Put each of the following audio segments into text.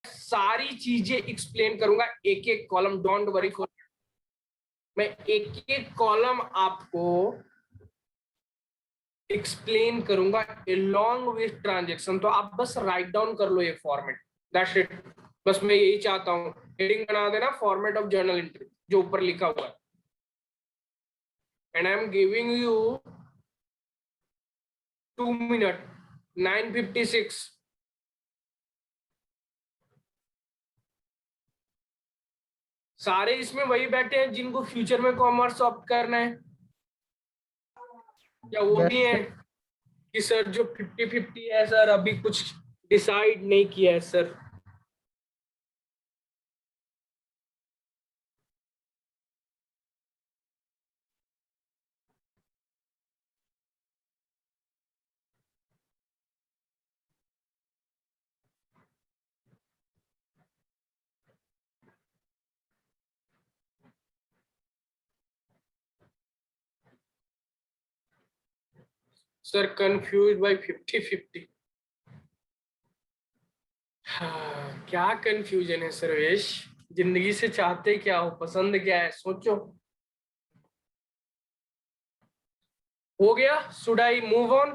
सारी चीजें एक्सप्लेन करूंगा, एक एक कॉलम, डोंट वरी फॉर, मैं एक एक कॉलम आपको एक्सप्लेन करूंगा along विथ ट्रांजेक्शन। तो आप बस राइट डाउन कर लो ये फॉर्मेट, दैट्स इट। बस मैं यही चाहता हूँ, हेडिंग बना देना फॉर्मेट ऑफ जर्नल एंट्री जो ऊपर लिखा हुआ है, and I am giving you 2 minute, 9:56। सारे इसमें वही बैठे हैं जिनको फ्यूचर में कॉमर्स ऑप्ट करना है, या वो भी यस हैं कि सर जो 50-50 है सर, अभी कुछ डिसाइड नहीं किया है सर? Sir confuse bye 50-50। हाँ, क्या कंफ्यूजन है सर्वेश? जिंदगी से चाहते क्या हो, पसंद क्या है, सोचो। हो गया? Should I move on?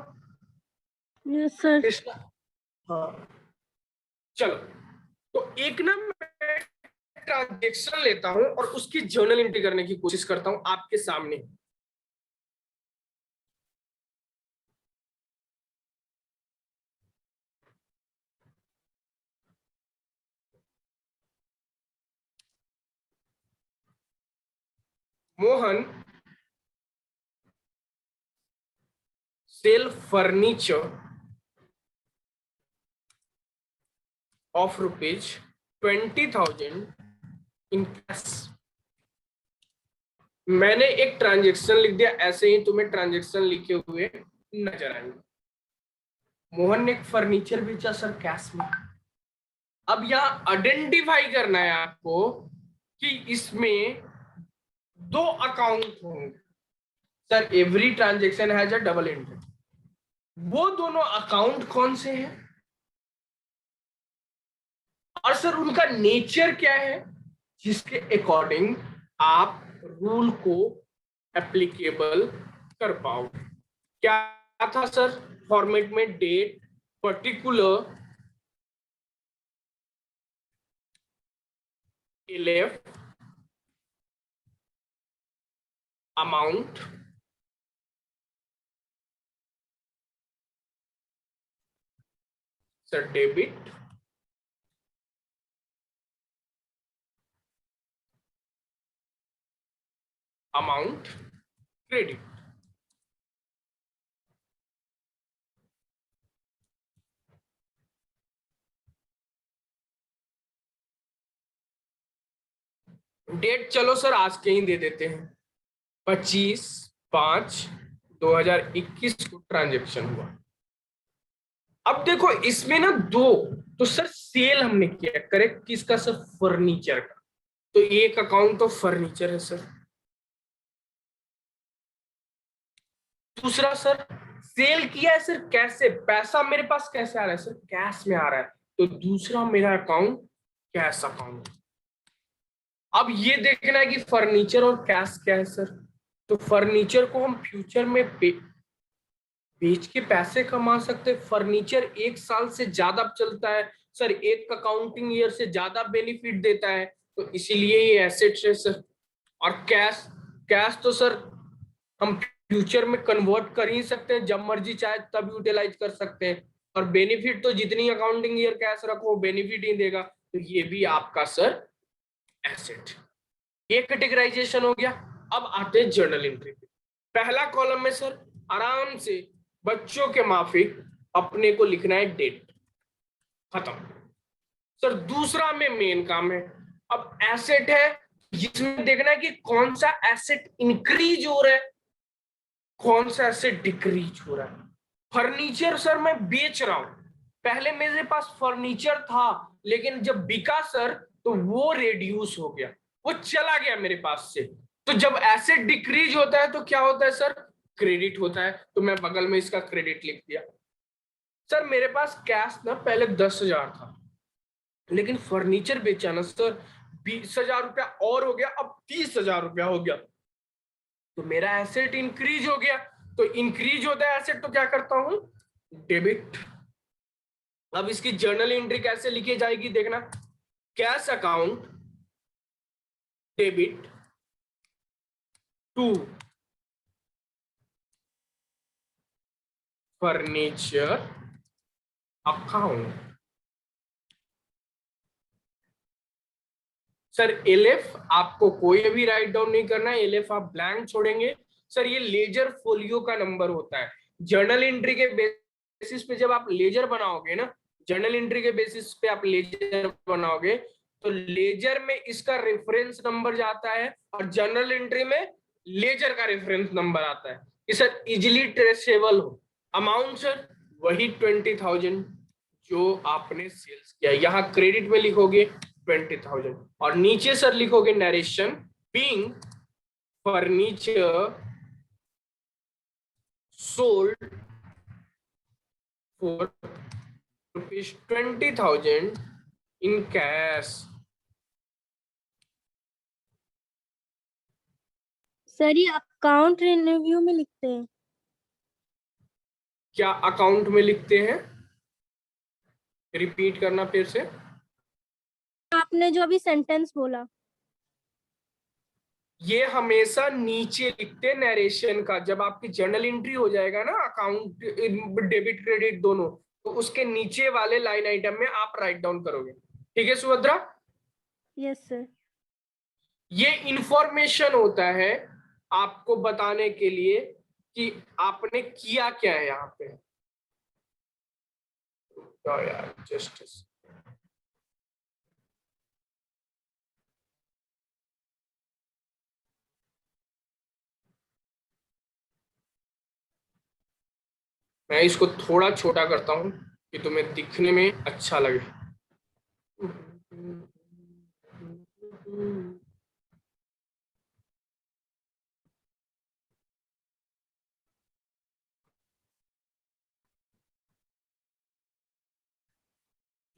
Yes sir. Krishna, हाँ चलो। तो एक ना मैं ट्रांजेक्शन लेता हूं और उसकी जर्नल एंट्री करने की कोशिश करता हूं आपके सामने। Mohan sell furniture of ₹20,000 in cash. मैंने एक ट्रांजेक्शन लिख दिया, ऐसे ही तुम्हें ट्रांजेक्शन लिखे हुए नजर आएंगे। मोहन ने एक फर्नीचर बेचा सर कैश में। अब यहां आइडेंटिफाई करना है आपको कि इसमें दो अकाउंट होंगे। Sir every transaction has a double entry. वो दोनों अकाउंट कौन से हैं और सर उनका नेचर क्या है, जिसके अकॉर्डिंग आप रूल को एप्लीकेबल कर पाओ। क्या था सर फॉर्मेट में? Date, particular, LF, amount, sir debit, amount, credit. Date चलो सर आज के ही दे देते हैं, 25/5/2021 को ट्रांजेक्शन हुआ। अब देखो इसमें ना दो, तो सर सेल हमने किया करेक्ट किसका सर? फर्नीचर का। तो एक अकाउंट तो फर्नीचर है सर। दूसरा सर सेल किया है सर, कैसे? पैसा मेरे पास कैसे आ रहा है सर? कैश में आ रहा है। तो दूसरा मेरा अकाउंट कैश अकाउंट। अब ये देखना है कि फर्नीचर और कैश क्या है सर। तो फर्नीचर को हम फ्यूचर में बेच के पैसे कमा सकते हैं। फर्नीचर 1 साल से ज्यादा चलता है सर, एक अकाउंटिंग ईयर से ज्यादा बेनिफिट देता है, तो इसीलिए ये एसेट्स है सर। और कैश, कैश तो सर हम फ्यूचर में कन्वर्ट कर ही सकते हैं, जब मर्जी चाहे तब यूटिलाइज कर सकते हैं। और बेनिफिट तो जितनी अकाउंटिंग ईयर कैश रखो बेनिफिट ही देगा, तो ये भी आपका सर एसेट। ये कैटेगराइजेशन हो गया। अब आते हैं जर्नल एंट्री पे। पहला कॉलम में सर आराम से बच्चों के माफिक अपने को लिखना है डेट, खत्म। सर दूसरा में मेन काम है, अब एसेट है, जिसमें देखना है कि कौन सा एसेट इंक्रीज हो रहा है, कौन सा एसेट डिक्रीज हो रहा है। फर्नीचर सर मैं बेच रहा हूं, पहले मेरे पास फर्नीचर था, लेकिन जब बिका सर तो वो रेड्यूस हो गया, वो चला गया मेरे पास से। तो जब एसेट डिक्रीज होता है तो क्या होता है सर? क्रेडिट होता है। तो मैं बगल में इसका क्रेडिट लिख दिया। सर मेरे पास कैश ना पहले 10,000 था, लेकिन फर्नीचर बेचा ना सर, 20,000 रुपया और हो गया, अब 30,000 रुपया हो गया, तो मेरा एसेट इंक्रीज हो गया। तो इंक्रीज होता है एसेट तो क्या करता हूं, डेबिट। अब इसकी जर्नल एंट्री कैसे लिखी जाएगी देखना, cash account debit to furniture account. Sir LF आपको कोई भी राइट डाउन नहीं करना है, एलएफ आप ब्लैंक छोड़ेंगे। सर ये लेजर फोलियो का नंबर होता है। जर्नल एंट्री के बेसिस पे जब आप लेजर बनाओगे ना, जर्नल एंट्री के बेसिस पे आप लेजर बनाओगे, तो लेजर में इसका रेफरेंस नंबर जाता है और जर्नल एंट्री में लेजर का रेफरेंस नंबर आता है कि सर इजिली ट्रेसेबल हो। अमाउंट सर वही 20,000 जो आपने सेल्स किया, यहाँ क्रेडिट में लिखोगे 20,000 और नीचे सर लिखोगे narration being furniture sold for ₹20,000 in cash. Sir ये अकाउंट रिव्यू में लिखते हैं। क्या अकाउंट में लिखते हैं, रिपीट करना फिर से। आपने जो अभी सेंटेंस बोला, ये हमेशा नीचे लिखते हैं नरेशन का, जब आपकी जर्नल एंट्री हो जाएगा ना अकाउंट डेबिट क्रेडिट दोनों, तो उसके नीचे वाले लाइन आइटम में आप राइट डाउन करोगे। ठीक है सुभद्रा। Yes sir. ये इंफॉर्मेशन होता है आपको बताने के लिए कि आपने किया क्या है यहाँ पे। तो यार जस्टिस मैं इसको थोड़ा छोटा करता हूँ कि तुम्हें दिखने में अच्छा लगे।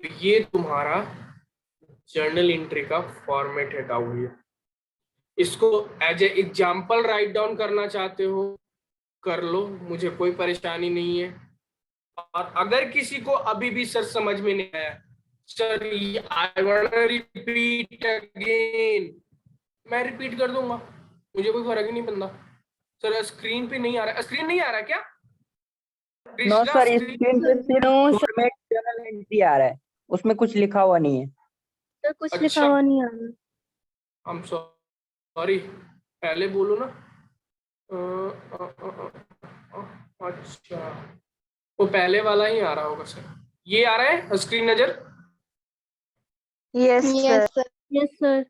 तो ये तुम्हारा जर्नल एंट्री का फॉर्मेट है डाउन। इसको as a example write down करना चाहते हो कर लो, मुझे कोई परेशानी नहीं है। और अगर किसी को अभी भी सर समझ में नहीं आया, sir I want repeat again, मैं रिपीट कर दूंगा, मुझे कोई फर्क ही नहीं पड़ता। सर स्क्रीन पे नहीं आ रहा, स्क्रीन नहीं आ रहा क्या no Krishna, sir, screen? Screen पे सिर्फ फॉर्मेट जर्नल एंट्री आ रहा है, उसमें कुछ लिखा हुआ नहीं है। सर कुछ लिखा अच्छा हुआ नहीं आ रहा। हम सॉरी, पहले बोलो ना। अच्छा वो पहले वाला ही आ रहा होगा सर, ये आ रहा है स्क्रीन नजर। Yes sir. Yes sir.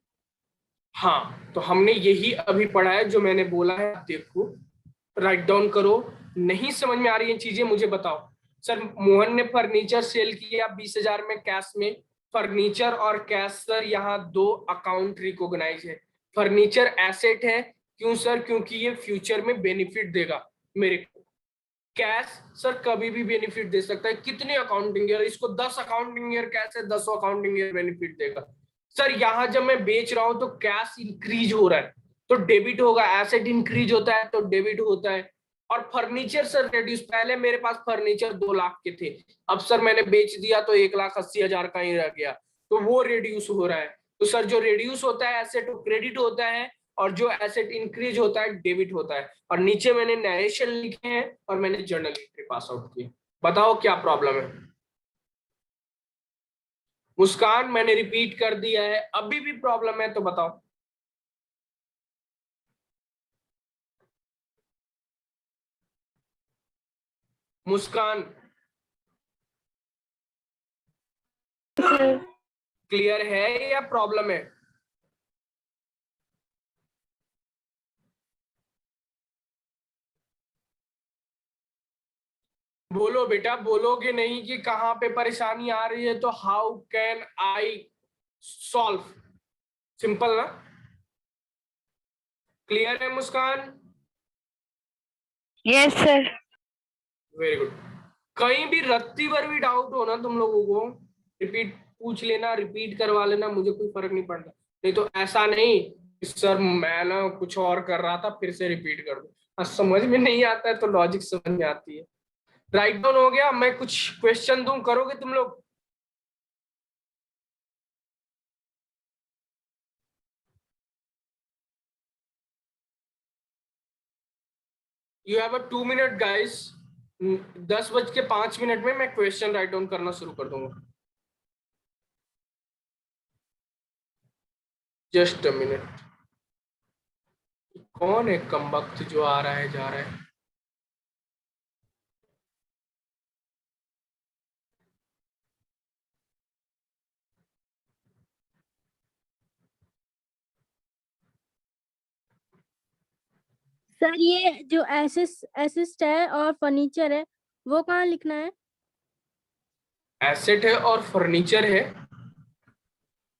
हाँ तो हमने यही अभी पढ़ा है जो मैंने बोला है, देखो राइट डाउन करो। नहीं समझ में आ रही है चीजें मुझे बताओ। सर मोहन ने फर्नीचर सेल किया 20,000 में कैश में। फर्नीचर और कैश सर यहाँ दो अकाउंट रिकॉग्नाइज है। फर्नीचर एसेट है, क्यों सर, क्योंकि ये फ्यूचर में बेनिफिट देगा मेरे को। कैश सर कभी भी बेनिफिट दे सकता है, कितने अकाउंटिंग ईयर, इसको 10 अकाउंटिंग ईयर कैश है, 10 अकाउंटिंग ईयर बेनिफिट देगा। सर यहां जब मैं बेच रहा हूं तो कैश इंक्रीज हो रहा है तो डेबिट होगा, एसेट इंक्रीज होता है तो डेबिट होता है। और फर्नीचर सर रेड्यूस, पहले मेरे पास फर्नीचर 2 लाख के थे, अब सर मैंने बेच दिया तो 1,80,000 का ही रह गया, तो वो रेड्यूस हो रहा है। तो सर जो रेड्यूस होता है एसेट वो क्रेडिट होता है, और जो एसेट इंक्रीज होता है डेबिट होता है। और नीचे मैंने नरेशन लिखे हैं और मैंने जर्नल एंट्री पास आउट की। बताओ क्या प्रॉब्लम है। मुस्कान मैंने रिपीट कर दिया है, अभी भी प्रॉब्लम है तो बताओ। मुस्कान सर क्लियर है या प्रॉब्लम है? बोलो बेटा, बोलोगे नहीं कि कहां पे परेशानी आ रही है तो how can I solve, simple ना। क्लियर है Muskan? Yes sir. Very good. कहीं भी रत्ती भर भी डाउट हो ना तुम लोगों को, रिपीट पूछ लेना, रिपीट करवा लेना, मुझे कोई फर्क नहीं पड़ता। नहीं तो ऐसा नहीं कि सर मैं ना कुछ और कर रहा था फिर से रिपीट कर दो। समझ में नहीं आता है तो लॉजिक समझ में आती है। राइट डाउन हो गया, मैं कुछ क्वेश्चन दूं, करोगे तुम लोग? You have a 2 minute guys. 10:05 में मैं क्वेश्चन राइट डाउन करना शुरू कर दूंगा। Just a minute. कौन है कमबख्त जो आ रहा है जा रहा है? सर ये जो एसिस्ट है और फर्नीचर है वो कहाँ लिखना है? एसेट है और फर्नीचर है,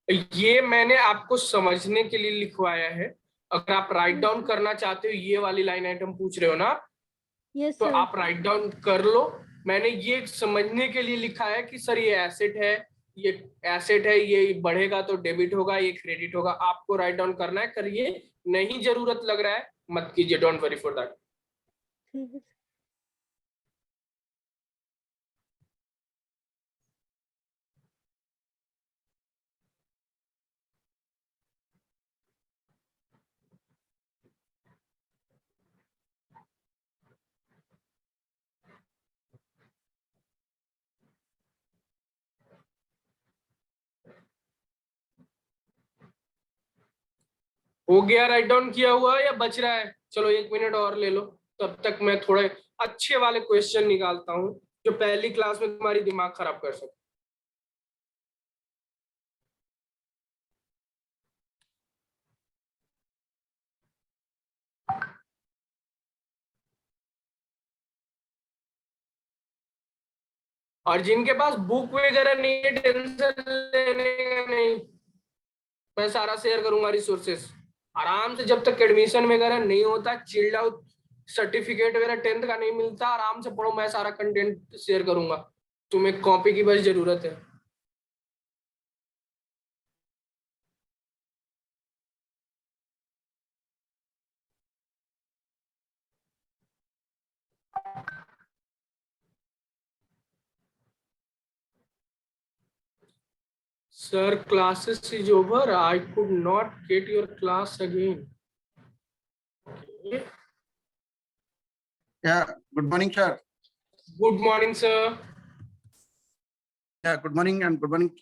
ये मैंने आपको समझने के लिए लिखवाया है। अगर आप राइट डाउन करना चाहते हो, ये वाली लाइन आइटम पूछ रहे हो ना, यस तो सर। आप राइट डाउन कर लो। मैंने ये समझने के लिए लिखा है कि सर ये एसेट है, ये एसेट है, ये बढ़ेगा तो डेबिट होगा, ये क्रेडिट होगा। आपको राइट डाउन करना है, करिए। नहीं जरूरत लग रहा है मत कीजिए, डोंट वरी फॉर दैट। ठीक है। हो गया राइट डाउन किया हुआ या बच रहा है? चलो 1 मिनट और ले लो, तब तक मैं थोड़े अच्छे वाले क्वेश्चन निकालता हूँ जो पहली क्लास में तुम्हारी दिमाग खराब कर सकते। और जिनके पास बुक वगैरह नहीं है, टेंशन लेने का नहीं, मैं सारा शेयर करूंगा रिसोर्सेस। आराम से, जब तक एडमिशन वगैरह नहीं होता, चिल्ड आउट, सर्टिफिकेट वगैरह 10th का नहीं मिलता, आराम से पढ़ो, मैं सारा कंटेंट शेयर करूंगा। तुम्हें कॉपी की बस जरूरत है। Sir, classes is over. I could not get your class again. Okay. Yeah, good morning, sir. Good morning, sir. Yeah, good morning and good morning,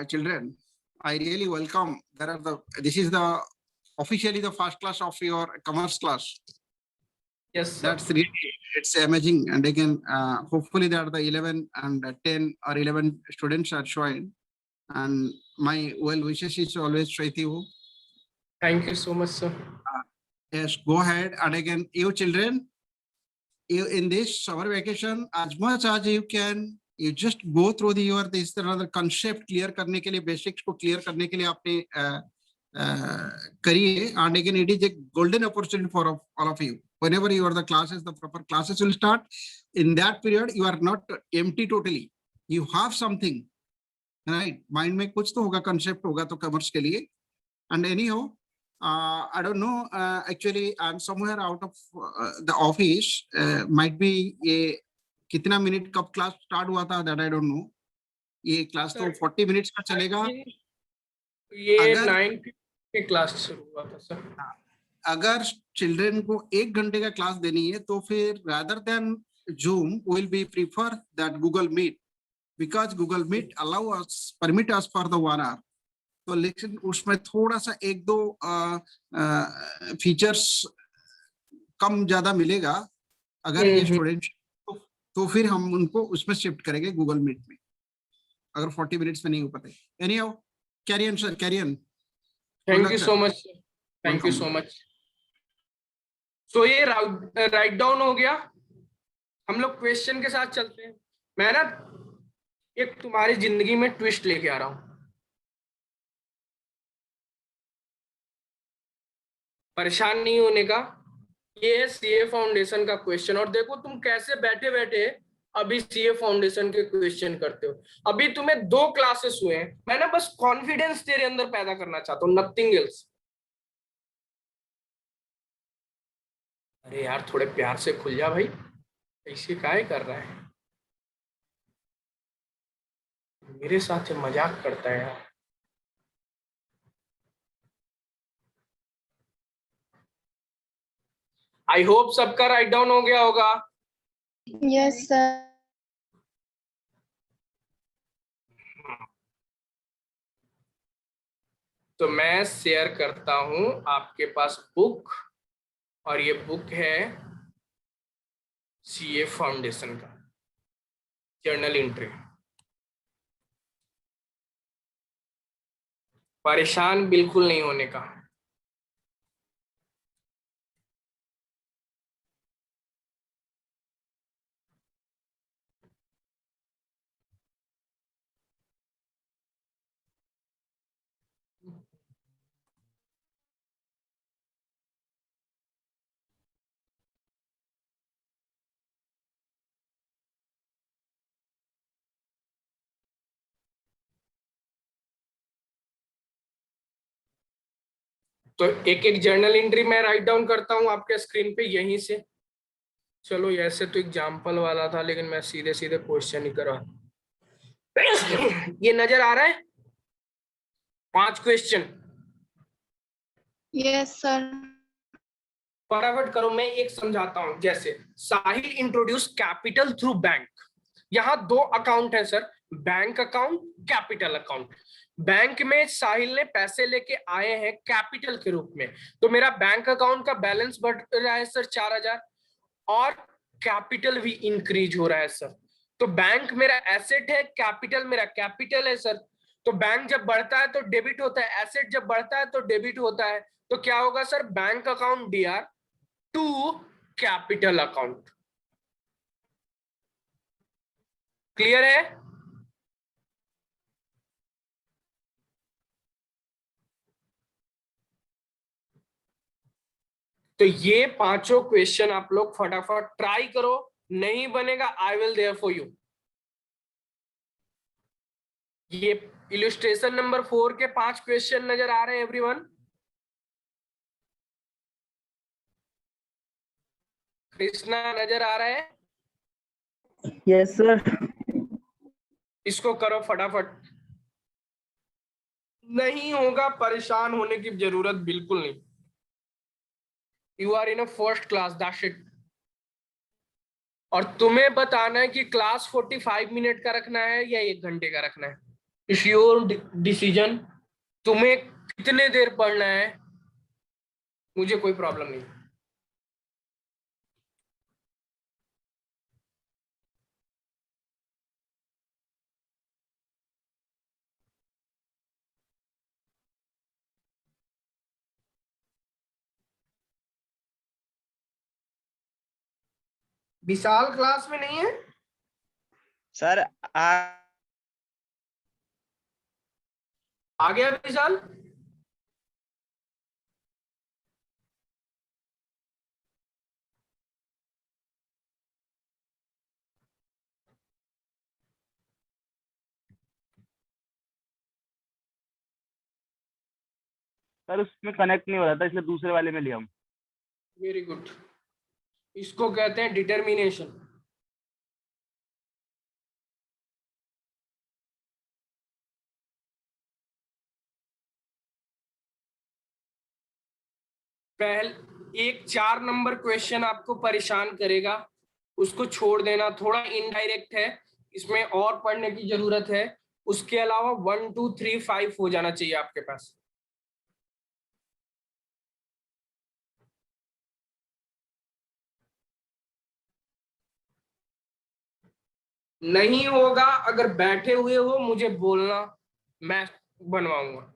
children. I really welcome. This is the officially the first class of your commerce class. Yes, sir. That's really, it's amazing. And again, hopefully that the 11 and 10 or 11 students are joined. And my well wishes is always with you. Thank you so much, sir. Yes, go ahead. And again, you children, you in this summer vacation, as much as you can, you just go through your this another concept clear करने के लिए, basics को clear करने के लिए आपने करिए. And again, it is a golden opportunity for all of you. Whenever you are the classes, the proper classes will start. In that period, you are not empty totally. You have something, right? Mind में कुछ तो होगा, concept होगा तो commerce के लिए. And anyhow, I don't know. Actually, I'm somewhere out of the office. Might be ये कितना मिनट कब क्लास स्टार्ट हुआ था, that I don't know. ये क्लास तो 40 मिनट्स का चलेगा. ये अगर 9 की क्लास शुरू हुआ था सर. अगर चिल्ड्रन को 1 घंटे का क्लास देनी है तो फिर rather than Zoom will be prefer that Google Meet, because Google Meet allow us, permit us for the 1 hour. तो लेकिन उसमें थोड़ा सा 1-2 फीचर्स कम ज्यादा मिलेगा अगर ये स्टूडेंट, तो फिर हम उनको उसमें शिफ्ट करेंगे गूगल मीट में, अगर 40 मिनट्स में नहीं हो पाते. Anyhow, carry on sir, carry on. Thank you so much, thank you so much. तो ये राइट डाउन हो गया. हम लोग क्वेश्चन के साथ चलते हैं. मैं ना एक तुम्हारी जिंदगी में ट्विस्ट लेके आ रहा हूं. परेशान नहीं होने का. ये है सीए फाउंडेशन का क्वेश्चन. और देखो तुम कैसे बैठे बैठे अभी सीए फाउंडेशन के क्वेश्चन करते हो। अभी तुम्हें 2 क्लासेस हुए हैं, मैं ना बस कॉन्फिडेंस तेरे अंदर पैदा करना चाहता हूँ, नथिंग एल्स। अरे यार थोड़े प्यार से खुल जा भाई, ऐसे काहे कर रहा है, मेरे साथ ये मजाक करता है यार। आई होप सबका राइट डाउन हो गया होगा। Yes sir. तो मैं शेयर करता हूं आपके पास बुक, और ये बुक है सीए फाउंडेशन का जर्नल एंट्री। परेशान बिल्कुल नहीं होने का। तो एक एक जर्नल एंट्री मैं राइट डाउन करता हूं आपके स्क्रीन पे यहीं से। चलो ऐसे तो एग्जाम्पल वाला था, लेकिन मैं सीधे सीधे क्वेश्चन ही करा। ये नजर आ रहा है 5 क्वेश्चन। Yes sir. फटाफट करो, मैं एक समझाता हूं। जैसे साहिल इंट्रोड्यूस कैपिटल थ्रू बैंक। यहाँ 2 अकाउंट है sir, bank account, capital account. Bank में साहिल ने पैसे लेके आए हैं कैपिटल के रूप में, तो मेरा बैंक अकाउंट का बैलेंस बढ़ रहा है सर 4000, और कैपिटल भी इंक्रीज हो रहा है सर। तो बैंक मेरा एसेट है, कैपिटल मेरा कैपिटल है सर। तो बैंक जब बढ़ता है तो डेबिट होता है, एसेट जब बढ़ता है तो डेबिट होता है। तो क्या होगा sir, bank account DR to capital account. Clear है? तो ये 5 क्वेश्चन आप लोग फटाफट ट्राई करो, नहीं बनेगा I will there for you. ये इलस्ट्रेशन नंबर 4 के 5 क्वेश्चन नजर आ रहे हैं एवरीवन? कृष्णा नजर आ रहा है? Yes sir. इसको करो फटाफट। नहीं होगा, परेशान होने की जरूरत बिल्कुल नहीं। You are in a first class, that's it. और तुम्हें बताना है कि क्लास 45 मिनट का रखना है या 1 घंटे का रखना है। It's your decision. तुम्हें कितने देर पढ़ना है, मुझे कोई प्रॉब्लम नहीं। विशाल क्लास में नहीं है सर आ गया विशाल? सर उसमें कनेक्ट नहीं हो रहा था, इसलिए दूसरे वाले में लिया हूँ। Very good. इसको कहते हैं डिटर्मिनेशन। एक 4 नंबर क्वेश्चन आपको परेशान करेगा, उसको छोड़ देना, थोड़ा इनडायरेक्ट है, इसमें और पढ़ने की जरूरत है। उसके अलावा 1 2 3 5 हो जाना चाहिए आपके पास। नहीं होगा, अगर बैठे हुए हो मुझे बोलना, मैं बनवाऊंगा।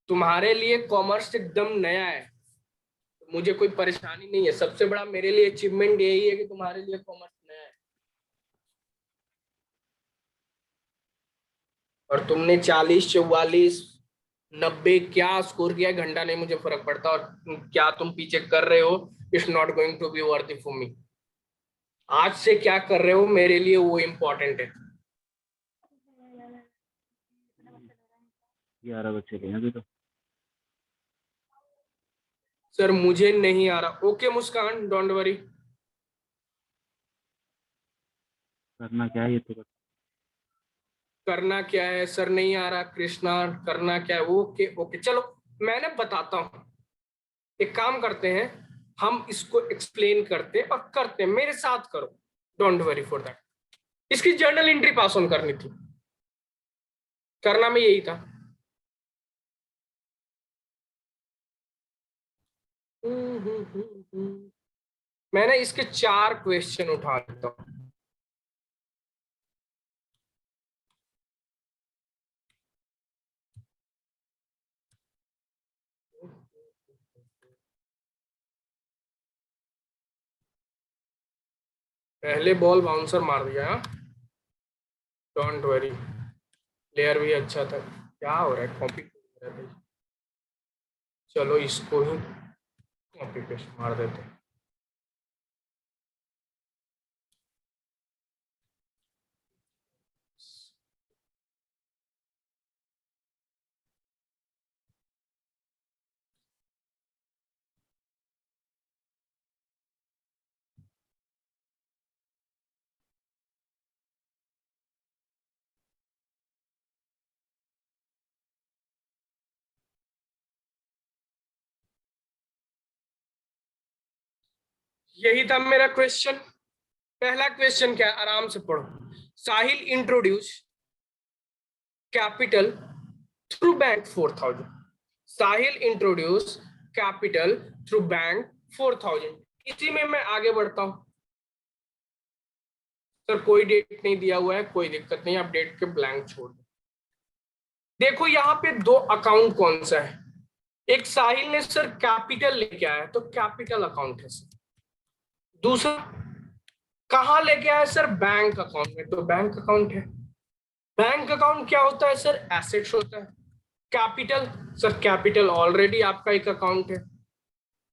तुम्हारे लिए कॉमर्स एकदम नया है, मुझे कोई परेशानी नहीं है। सबसे बड़ा मेरे लिए अचीवमेंट यही है कि तुम्हारे लिए कॉमर्स नया है। और तुमने 40 44 90 क्या स्कोर किया, घंटा नहीं मुझे फर्क पड़ता। और क्या तुम पीछे कर रहे हो, it's not going to be worth for me. आज से क्या कर रहे हो मेरे लिए वो इम्पोर्टेंट है। 11 बच्चे के हैं अभी तो। सर मुझे नहीं आ रहा। Okay Muskan, don't worry. करना क्या है ये तो बता। करना क्या है सर, नहीं आ रहा। कृष्णा करना क्या है। ओके ओके चलो मैंने बताता हूं। एक काम करते हैं, हम इसको एक्सप्लेन करते हैं और करते हैं, मेरे साथ करो। Don't worry for that. इसकी जर्नल एंट्री पास ऑन करनी थी, करना में यही था। मैंने इसके 4 क्वेश्चन उठा लेता हूं। पहले बॉल बाउंसर मार दिया। डोंट वरी, प्लेयर भी अच्छा था। क्या हो रहा है, कॉपी। चलो इसको ही कॉपी पेस्ट मार देते हैं। यही था मेरा क्वेश्चन। पहला क्वेश्चन क्या है, आराम से पढ़ो। साहिल इंट्रोड्यूस कैपिटल थ्रू बैंक 4000। साहिल इंट्रोड्यूस कैपिटल थ्रू बैंक 4000। इसी में मैं आगे बढ़ता हूं। सर कोई डेट नहीं दिया हुआ है, कोई दिक्कत नहीं, आप डेट के ब्लैंक छोड़ दो। देखो यहाँ पे 2 अकाउंट कौन सा है। एक साहिल ने सर कैपिटल लेके आया तो कैपिटल अकाउंट है सर। दूसरा कहां लेके आया सर, बैंक अकाउंट में, तो बैंक अकाउंट है। बैंक अकाउंट क्या होता है सर, एसेट्स होता है। कैपिटल सर, कैपिटल ऑलरेडी आपका एक अकाउंट है।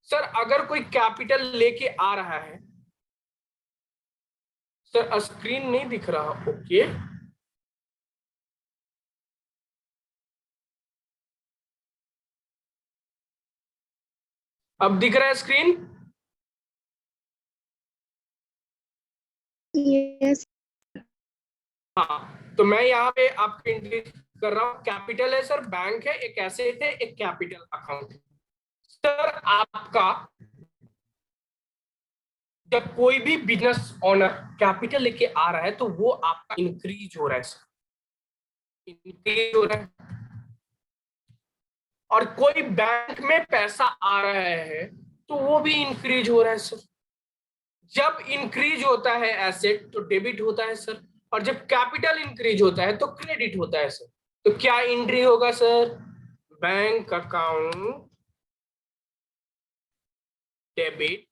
सर अगर कोई कैपिटल लेके आ रहा है, सर स्क्रीन नहीं दिख रहा, ओके। अब दिख रहा है स्क्रीन। Yes. हाँ तो मैं यहाँ पे आपकी एंट्री कर रहा हूँ। कैपिटल है सर, बैंक है, एक एसेट है, एक कैपिटल अकाउंट है। सर आपका जब कोई भी बिजनेस ओनर कैपिटल लेके आ रहा है तो वो आपका इंक्रीज हो रहा है सर, इंक्रीज हो रहा है। और कोई बैंक में पैसा आ रहा है तो वो भी इंक्रीज हो रहा है सर। जब इंक्रीज होता है एसेट तो डेबिट होता है सर, और जब कैपिटल इंक्रीज होता है तो क्रेडिट होता है सर। तो क्या एंट्री होगा sir, bank account debit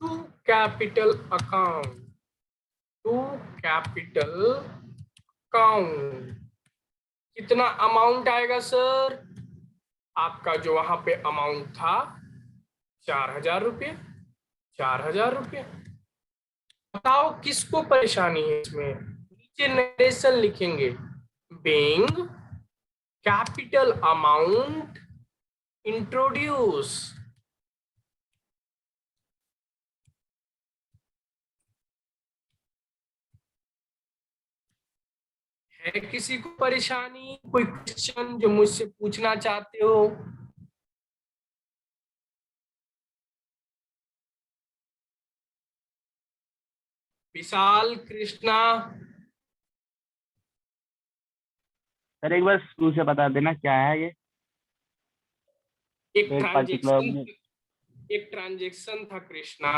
to capital account, to capital account. कितना अमाउंट आएगा सर, आपका जो वहां पे अमाउंट था 4000 रुपये, 4000 रुपये। बताओ किसको परेशानी है इसमें। नीचे नरेशन लिखेंगे, बीइंग कैपिटल अमाउंट इंट्रोड्यूस। है किसी को परेशानी, कोई क्वेश्चन जो मुझसे पूछना चाहते हो। विशाल, कृष्णा। सर एक बार शुरू से बता देना क्या है ये। एक पर्टिकुलर ट्रांजेक्शन, एक ट्रांजेक्शन था कृष्णा,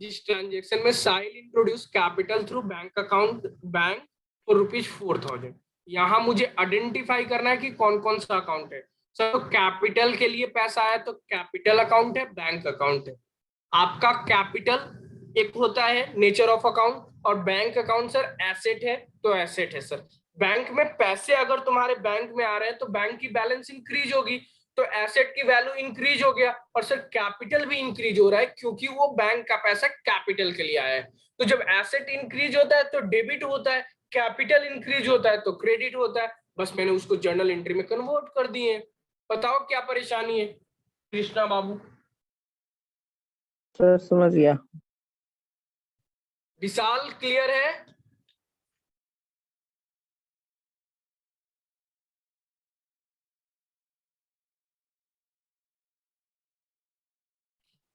जिस ट्रांजेक्शन में Sahil introduce capital through bank account, bank for ₹4000। यहाँ मुझे आइडेंटिफाई करना है कि कौन कौन सा अकाउंट है। सर कैपिटल के लिए पैसा आया तो कैपिटल अकाउंट है, बैंक अकाउंट है। आपका कैपिटल एक होता है नेचर ऑफ अकाउंट, और बैंक अकाउंट सर एसेट है तो एसेट है सर। बैंक में पैसे अगर तुम्हारे बैंक में आ रहे हैं तो बैंक की बैलेंस इंक्रीज होगी, तो एसेट की वैल्यू इंक्रीज हो गया। और सर कैपिटल भी इंक्रीज हो रहा है क्योंकि वो बैंक का पैसा कैपिटल के लिए आया है। तो जब एसेट इंक्रीज होता है तो डेबिट होता है, कैपिटल इंक्रीज होता है तो क्रेडिट होता है। बस मैंने उसको जर्नल एंट्री में कन्वर्ट कर दिए। बताओ क्या परेशानी है कृष्णा बाबू? सर समझ गया। विशाल क्लियर है?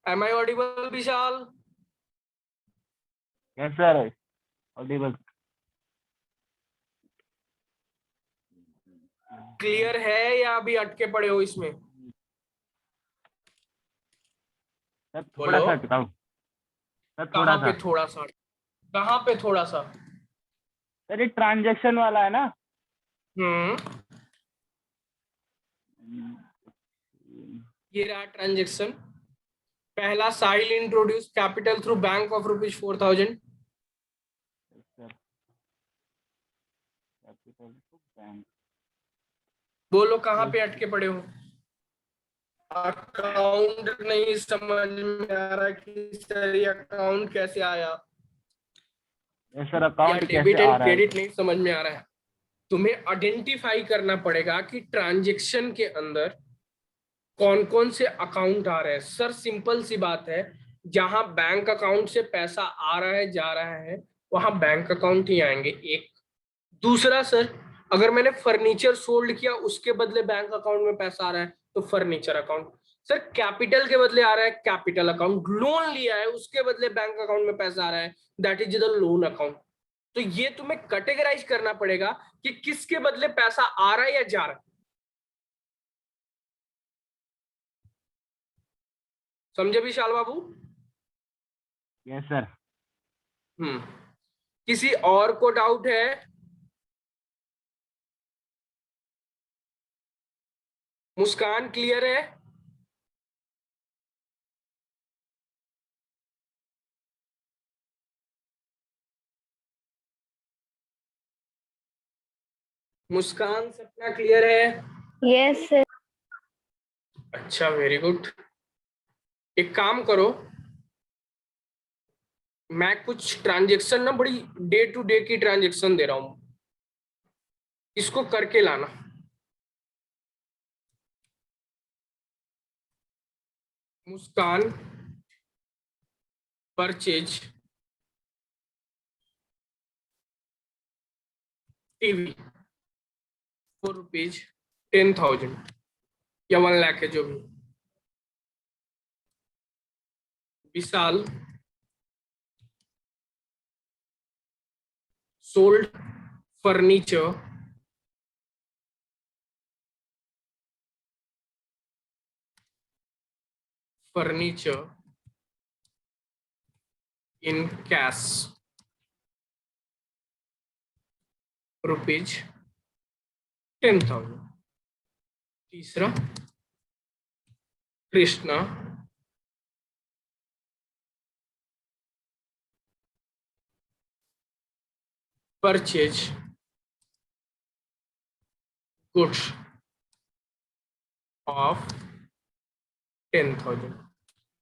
Am I audible, Vishal? Yes sir, Audible. Clear है या अभी अटके पड़े हो इसमें? सर थोड़ा बोलो। सा बताओ सर, थोड़ा कहाँ सा। पे थोड़ा सा? कहाँ पे थोड़ा सा? सर ये ट्रांजैक्शन वाला है ना? ये रहा ट्रांजेक्शन। पहला, Sahil introduce capital through bank of ₹4,000। बोलो कहाँ पे अटके पड़े हो? अकाउंट नहीं समझ में आ रहा कि सर ये अकाउंट कैसे आया, यस सर, या अकाउंट डेबिट कैसे आ एंड रहा है? क्रेडिट नहीं समझ में आ रहा है। तुम्हें आइडेंटिफाई करना पड़ेगा कि ट्रांजेक्शन के अंदर कौन कौन से अकाउंट आ रहे हैं। सर सिंपल सी बात है, जहां बैंक अकाउंट से पैसा आ रहा है जा रहा है वहां बैंक अकाउंट ही आएंगे। एक दूसरा सर, अगर मैंने फर्नीचर सोल्ड किया उसके बदले बैंक अकाउंट में पैसा आ रहा है तो फर्नीचर अकाउंट। सर कैपिटल के बदले आ रहा है कैपिटल अकाउंट। लोन लिया है उसके बदले बैंक अकाउंट में पैसा आ रहा है, that is the loan account. तो ये तुम्हें कैटेगराइज करना पड़ेगा कि किसके बदले पैसा आ रहा है या जा रहा है। समझे विशाल बाबू? Yes sir. किसी और को डाउट है? मुस्कान क्लियर है? मुस्कान सपना क्लियर है? Yes, sir. अच्छा, वेरी गुड। एक काम करो, मैं कुछ ट्रांजेक्शन ना बड़ी डे टू डे की ट्रांजेक्शन दे रहा हूं, इसको करके लाना। मुस्कान परचेज टीवी फॉर ₹10,000 या 1 लाख है जो भी। विशाल सोल्ड फर्नीचर in cash ₹10,000। तीसरा, कृष्णा परचेज गुड्स ऑफ 10,000।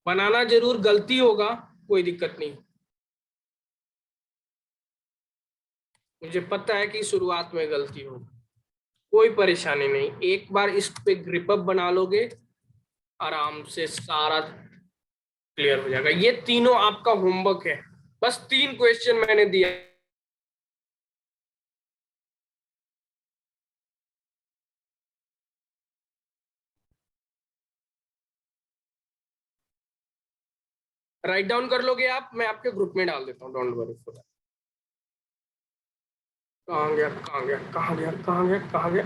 बनाना जरूर गलती होगा, कोई दिक्कत नहीं, मुझे पता है कि शुरुआत में गलती होगी, कोई परेशानी नहीं। एक बार इस पे ग्रिप अप बना लोगे आराम से सारा क्लियर हो जाएगा। ये तीनों आपका होमवर्क है, बस 3 क्वेश्चन मैंने दिया। राइट डाउन कर लोगे आप? मैं आपके ग्रुप में डाल देता हूँ, डोंट वरी फॉर दैट। कहाँ गया कहाँ गया कहाँ गया कहाँ गया कहाँ गया?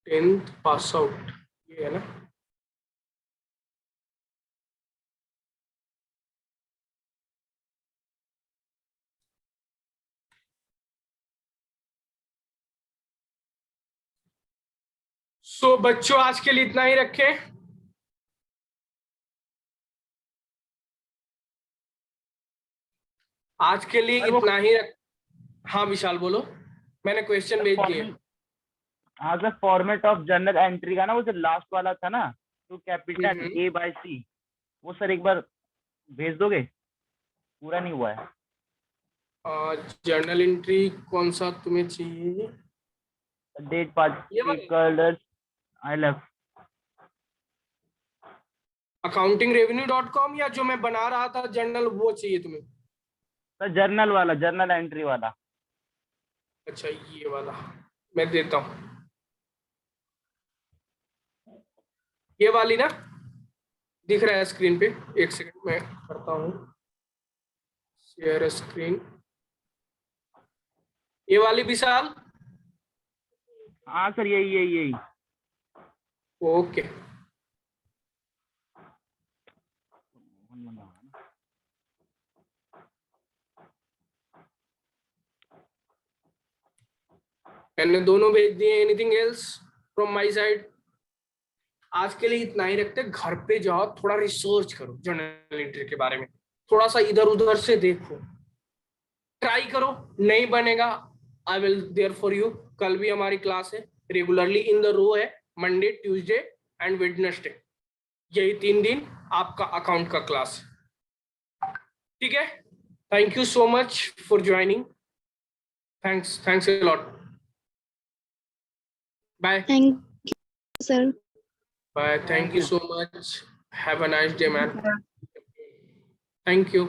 10th पास आउट, ये है ना? सो बच्चों आज के लिए इतना ही रखें। आज के लिए इतना ही रख। हाँ विशाल बोलो, मैंने क्वेश्चन भेज दिए। हाँ sir, format of journal entry का ना वो जो लास्ट वाला था ना, तो कैपिटल हम्म। A/C, वो सर एक बार भेज दोगे? पूरा नहीं हुआ है। जर्नल एंट्री कौन सा तुम्हें चाहिए? डेट ये वाला? Particulars I left. accountingrevenue.com या जो मैं बना रहा था जर्नल वो चाहिए तुम्हें? सर जर्नल वाला, जर्नल एंट्री वाला। अच्छा ये वाला मैं देता हूँ, ये वाली ना दिख रहा है स्क्रीन पे? एक सेकंड मैं करता हूँ शेयर स्क्रीन। ये वाली विशाल? हाँ सर यही यही यही। ओके मैंने दोनों भेज दिए। Anything else from my side? आज के लिए इतना ही रखते। घर पे जाओ थोड़ा रिसर्च करो जर्नल एंट्री के बारे में, थोड़ा सा इधर उधर से देखो, ट्राई करो। नहीं बनेगा I will there for you. कल भी हमारी क्लास है रेगुलरली इन द रो है, मंडे ट्यूसडे एंड वेडनेसडे। यही 3 दिन आपका अकाउंट का क्लास है, ठीक है? Thank you so much for joining. Thanks a lot. Bye Thank you, sir. Bye. Thank you so much. Have a nice day man. Thank you.